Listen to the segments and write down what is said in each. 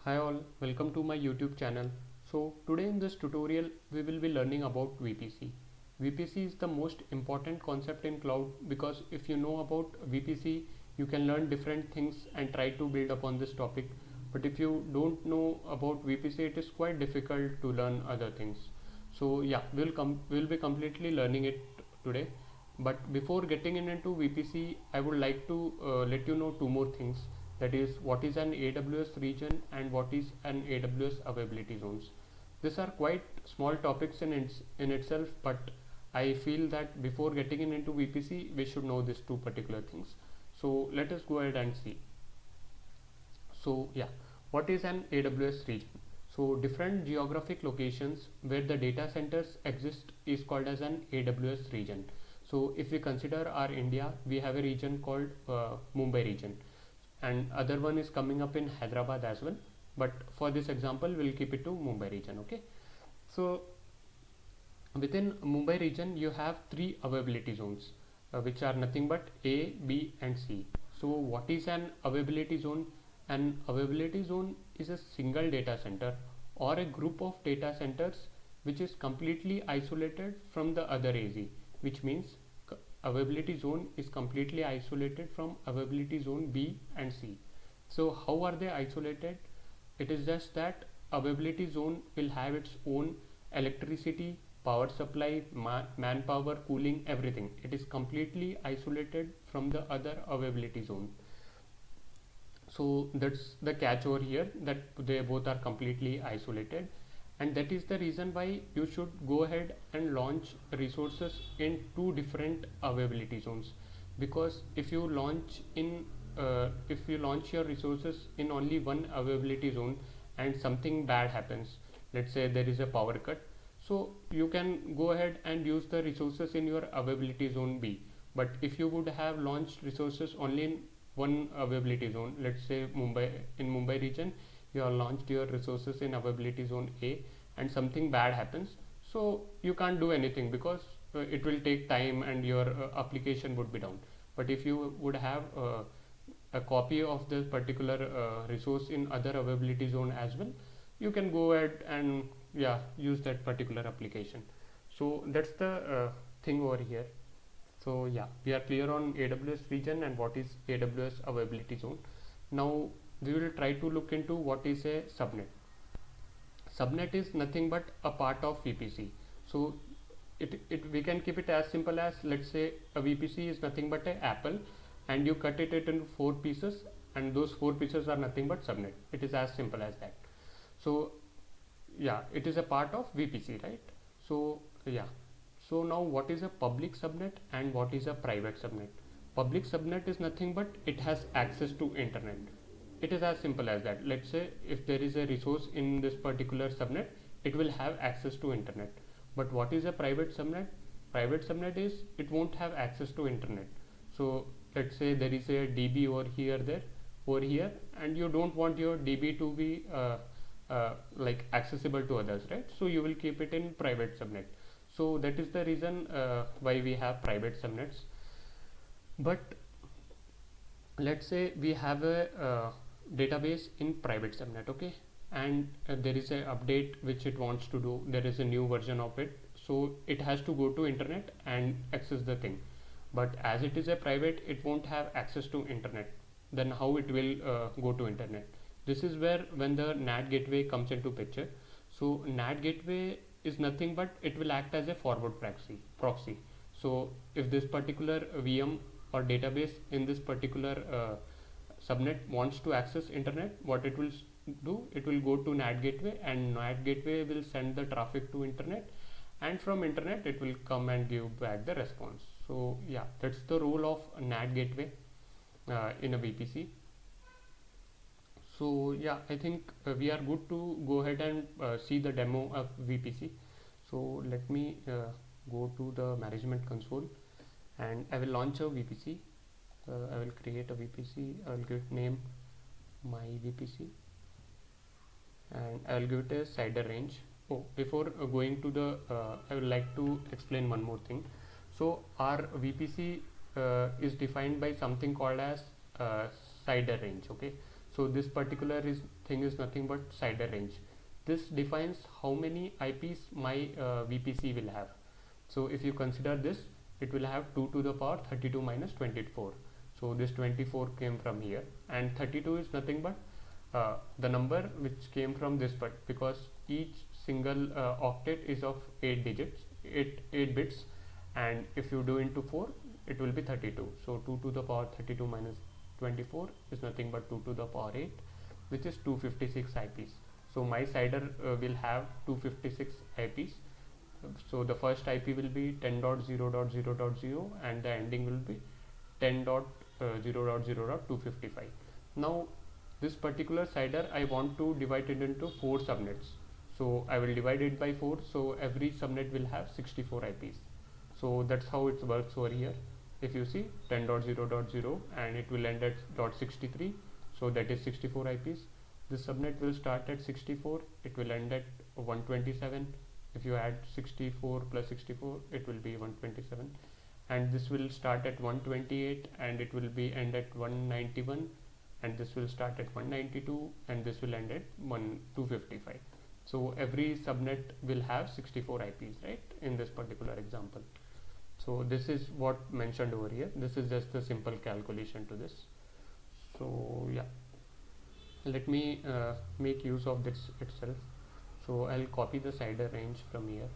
Hi all, welcome to my YouTube channel. So today in this tutorial we will be learning about VPC. VPC is the most important concept in cloud because if you know about VPC you can learn different things and try to build upon this topic. But if you don't know about VPC it is quite difficult to learn other things. So yeah, we'll be completely learning it today. But before getting into VPC I would like to let you know two more things, that is what is an AWS region and what is an AWS availability zones. These are quite small topics in itself, but I feel that before getting into VPC we should know these two particular things. So let us go ahead and see. So yeah, what is an AWS region? So different geographic locations where the data centers exist is called as an AWS region. So if we consider our India, we have a region called Mumbai region, and other one is coming up in Hyderabad as well, but for this example we'll keep it to Mumbai region. Okay, so within Mumbai region you have three availability zones, which are nothing but A, B and C. So what is an availability zone? An availability zone is a single data center or a group of data centers which is completely isolated from the other AZ, which means availability zone is completely isolated from availability zone B and C. So how are they isolated? It is just that availability zone will have its own electricity, power supply, manpower, cooling, everything. It is completely isolated from the other availability zone. So that's the catch over here, that they both are completely isolated, and that is the reason why you should go ahead and launch resources in two different availability zones. Because if you launch your resources in only one availability zone and something bad happens, let's say there is a power cut, so you can go ahead and use the resources in your availability zone B. But if you would have launched resources only in one availability zone, let's say Mumbai region, you have launched your resources in availability zone A and something bad happens, so you can't do anything because it will take time and your application would be down. But if you would have a copy of this particular resource in other availability zone as well, you can go ahead and use that particular application. So that's the thing over here. So yeah, we are clear on AWS region and what is AWS availability zone. Now we will try to look into what is a subnet. Subnet is nothing but a part of VPC. So we can keep it as simple as, let's say a VPC is nothing but an apple and you cut it into 4 pieces, and those 4 pieces are nothing but subnet. It is as simple as that. So yeah, it is a part of VPC, right? So yeah, so now what is a public subnet and what is a private subnet? Public subnet is nothing but it has access to internet. It is as simple as that. Let's say if there is a resource in this particular subnet, it will have access to internet. But what is a private subnet? Private subnet is it won't have access to internet. So let's say there is a DB over here, and you don't want your DB to be like accessible to others, right? So you will keep it in private subnet. So that is the reason why we have private subnets. But let's say we have a database in private subnet, okay, and there is a update which it wants to do. There is a new version of it, so it has to go to internet and access the thing. But as it is a private, it won't have access to internet. Then how it will go to internet? This is where when the NAT gateway comes into picture. So NAT gateway is nothing but it will act as a forward proxy. So if this particular VM or database in this particular subnet wants to access internet, what it will do, it will go to NAT gateway, and NAT gateway will send the traffic to internet, and from internet it will come and give back the response. So yeah, that's the role of NAT gateway in a VPC. So yeah, I think we are good to go ahead and see the demo of VPC. So let me go to the management console and I will launch a VPC. I will create a VPC. I will give it name my VPC and I will give it a CIDR range. Oh, before going to the I would like to explain one more thing. So our VPC is defined by something called as CIDR range, okay. So this particular thing is nothing but CIDR range. This defines how many IPs my VPC will have. So if you consider this, it will have 2 to the power 32 minus 24. So this 24 came from here, and 32 is nothing but the number which came from this part, because each single octet is of 8 digits, 8 bits, and if you do into 4, it will be 32. So 2 to the power 32 minus 24 is nothing but 2 to the power 8, which is 256 IPs. So my CIDR will have 256 IPs. So the first IP will be 10.0.0.0 and the ending will be 10.0.0.255. Now this particular CIDR I want to divide it into 4 subnets. So I will divide it by 4, so every subnet will have 64 IPs. So that's how it works over here. If you see 10.0.0 and it will end at .63, so that is 64 IPs. This subnet will start at 64, it will end at 127. If you add 64 plus 64, it will be 127, and this will start at 128 and it will be end at 191, and this will start at 192 and this will end at 255. So every subnet will have 64 IPs, right, in this particular example. So this is what mentioned over here. This is just a simple calculation to this. So yeah, let me make use of this itself. So I'll copy the CIDR range from here,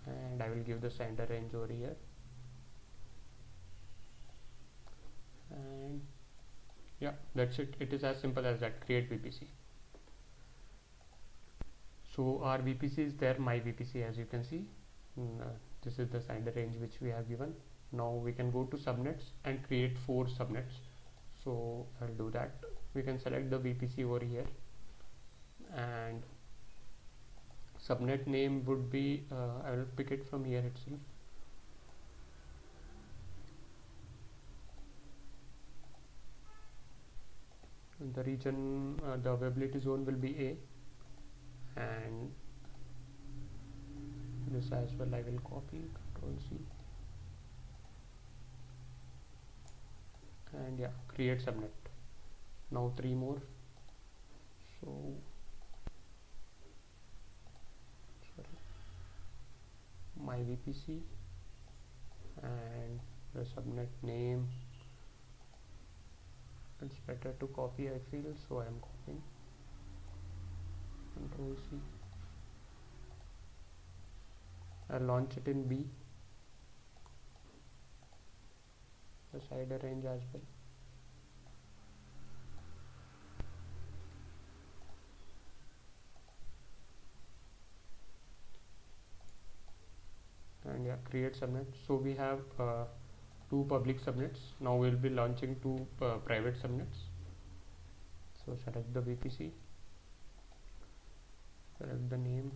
and I will give the CIDR range over here, and yeah, that's it. It is as simple as that. Create VPC. So our VPC is there, my VPC, as you can see. This is the CIDR range which we have given. Now we can go to subnets and create 4 subnets. So I'll do that. We can select the VPC over here, and subnet name would be I will pick it from here itself. The region, the availability zone will be A, and this as well I will copy, Control C, and yeah, create subnet. Now 3 more. So sorry, my VPC, and the subnet name, it's better to copy, I feel, so I am copying. Control C. I'll launch it in B, the CIDR range as well. And yeah, create subnet. So we have 2 public subnets. Now we'll be launching 2 private subnets. So select the VPC, select the name,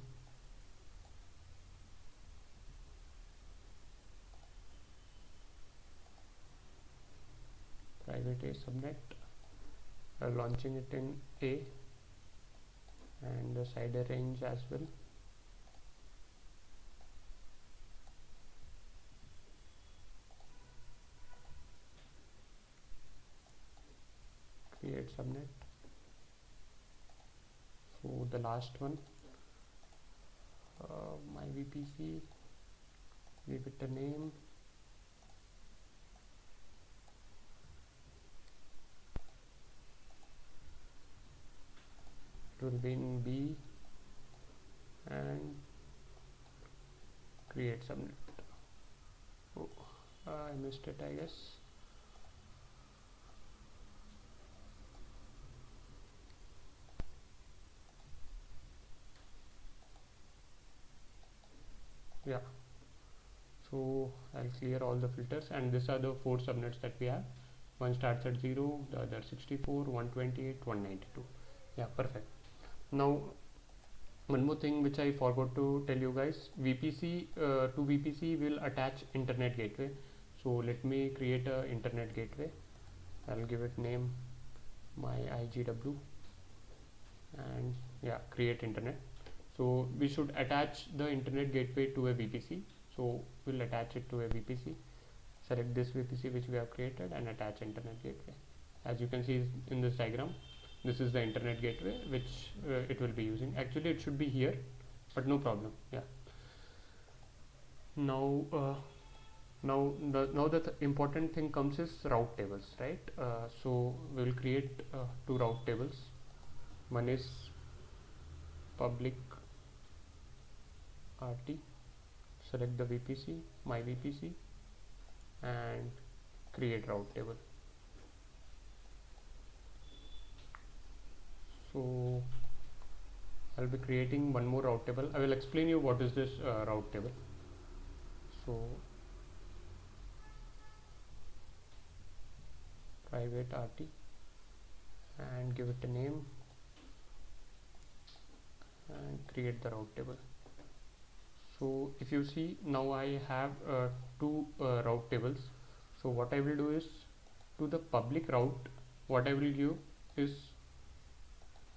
private A subnet, launching it in A, and the CIDR range as well. Create subnet. So the last one, my VPC, give it a name, it will be in B, and create subnet. Oh, I missed it, I guess. Yeah, so I'll clear all the filters, and these are the 4 subnets that we have. One starts at 0, the other 64, 128, 192. Yeah, perfect. Now one more thing which I forgot to tell you guys, VPC to VPC will attach internet gateway. So let me create a internet gateway. I'll give it name my IGW, and yeah, create internet. So we should attach the internet gateway to a VPC. So we'll attach it to a VPC. select this VPC which we have created and attach internet gateway. As you can see in this diagram, this is the internet gateway which it will be using. Actually it should be here, but no problem. Yeah, now now the important thing comes is route tables, right? So we will create two route tables. One is public RT, select the VPC, my VPC, and create route table. So I'll be creating one more route table. I will explain you what is this route table. So private RT and give it a name and create the route table. So if you see, now I have two route tables. So what I will do is, to the public route, what I will give is,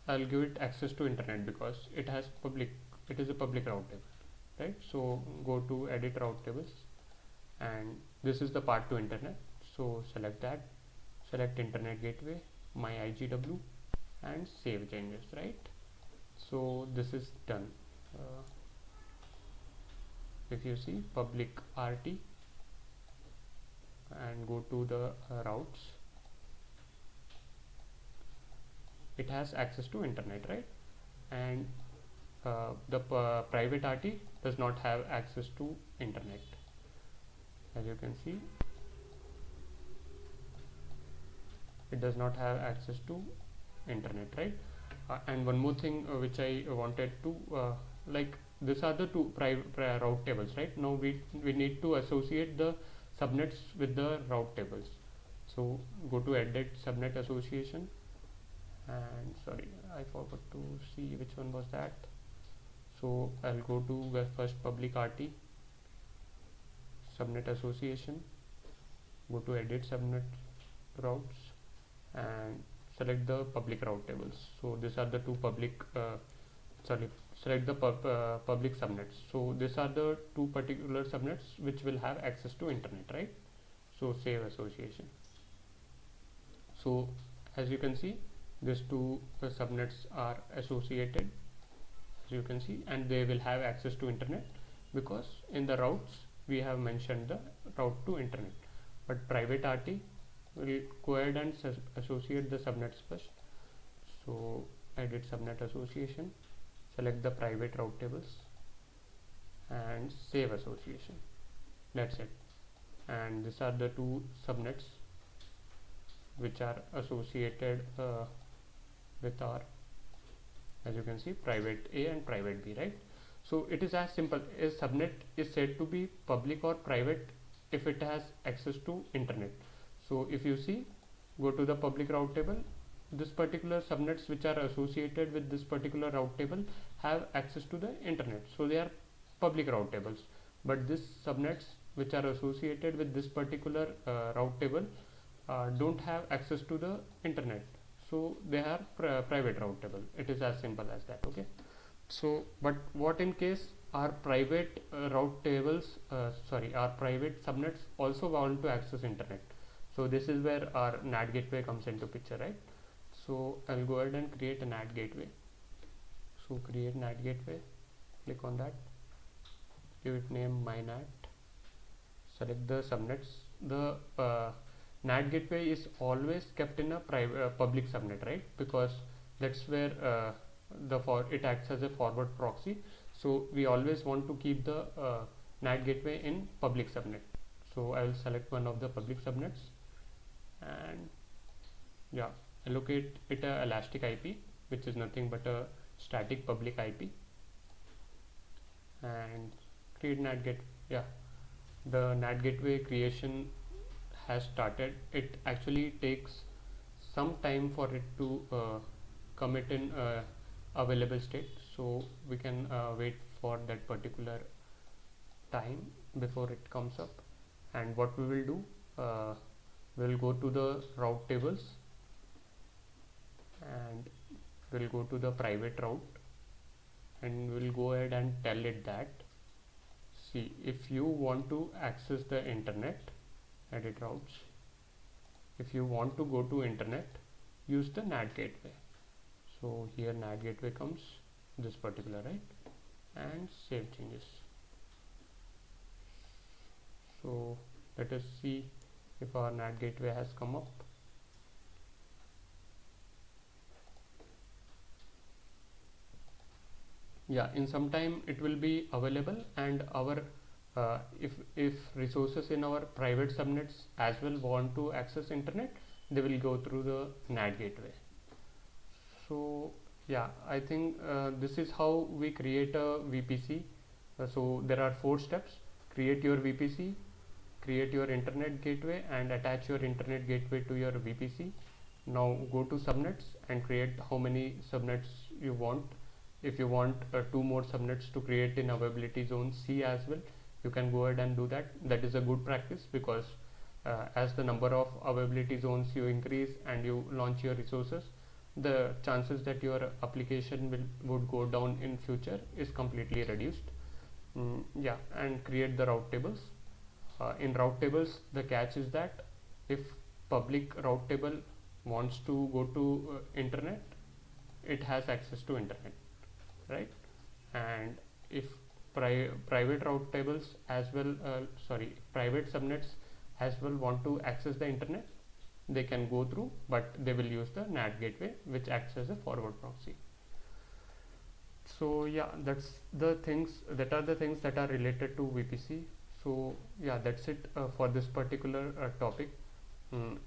I'll give it access to internet because it has public, it is a public route table, right? So go to edit route tables, and this is the part to internet. So select that, select internet gateway, my IGW, and save changes, right? So this is done. If you see public RT and go to the routes, it has access to internet, right? And the private RT does not have access to internet. As you can see, it does not have access to internet, right? And one more thing which I wanted to like, these are the two route tables, right? Now we need to associate the subnets with the route tables. So go to edit subnet association, and sorry, I forgot to see which one was that. So I'll go to the first public RT, subnet association, go to edit subnet routes and select the public route tables. So these are the two public select the public subnets. So these are the two particular subnets which will have access to internet, right? So save association. So as you can see, these two subnets are associated, as you can see, and they will have access to internet because in the routes we have mentioned the route to internet. But private RT will go ahead and associate the subnets first. So edit subnet association, select the private route tables and save association. That's it. And these are the two subnets which are associated with our, as you can see, private A and private B, right? So it is as simple as subnet is said to be public or private if it has access to internet. So if you see, go to the public route table, this particular subnets which are associated with this particular route table have access to the internet, so they are public route tables. But this subnets which are associated with this particular route table don't have access to the internet, so they are private route table. It is as simple as that. Okay, so but what in case our private route tables our private subnets also want to access internet? So this is where our NAT gateway comes into picture, right? So I'll go ahead and create a NAT gateway. So create NAT gateway, click on that, give it name my NAT, select the subnets. The NAT gateway is always kept in a private public subnet, right? Because that's where it acts as a forward proxy. So we always want to keep the NAT gateway in public subnet. So I will select one of the public subnets and yeah, allocate it a elastic IP, which is nothing but a static public IP, and create NAT gateway. Yeah, the NAT gateway creation has started. It actually takes some time for it to commit in available state, so we can wait for that particular time before it comes up. And what we will do, we'll go to the route tables and we'll go to the private route and we'll go ahead and tell it that, see, if you want to access the internet edit routes. If you want to go to internet, use the NAT gateway. So here NAT gateway comes, this particular, right, and save changes. So let us see if our NAT gateway has come up. Yeah, in some time it will be available, and our if resources in our private subnets as well want to access internet, they will go through the NAT gateway. So yeah, I think this is how we create a VPC. So there are 4 steps: create your VPC, create your internet gateway, and attach your internet gateway to your VPC. Now go to subnets and create how many subnets you want. If you want 2 more subnets to create in availability zone C as well, you can go ahead and do that. That is a good practice, because as the number of availability zones you increase and you launch your resources, the chances that your application would go down in future is completely reduced. Yeah, and create the route tables. In route tables, the catch is that if public route table wants to go to internet, it has access to internet, right? And if private route tables as well, private subnets as well want to access the internet, they can go through, but they will use the NAT gateway, which acts as a forward proxy. So yeah, that's the things that are related to VPC. So yeah, that's it for this particular topic.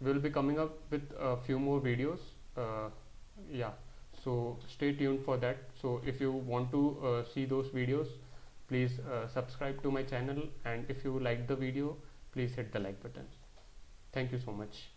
We'll be coming up with a few more videos. Yeah, so stay tuned for that. So if you want to see those videos, please subscribe to my channel, and if you like the video, please hit the like button. Thank you so much.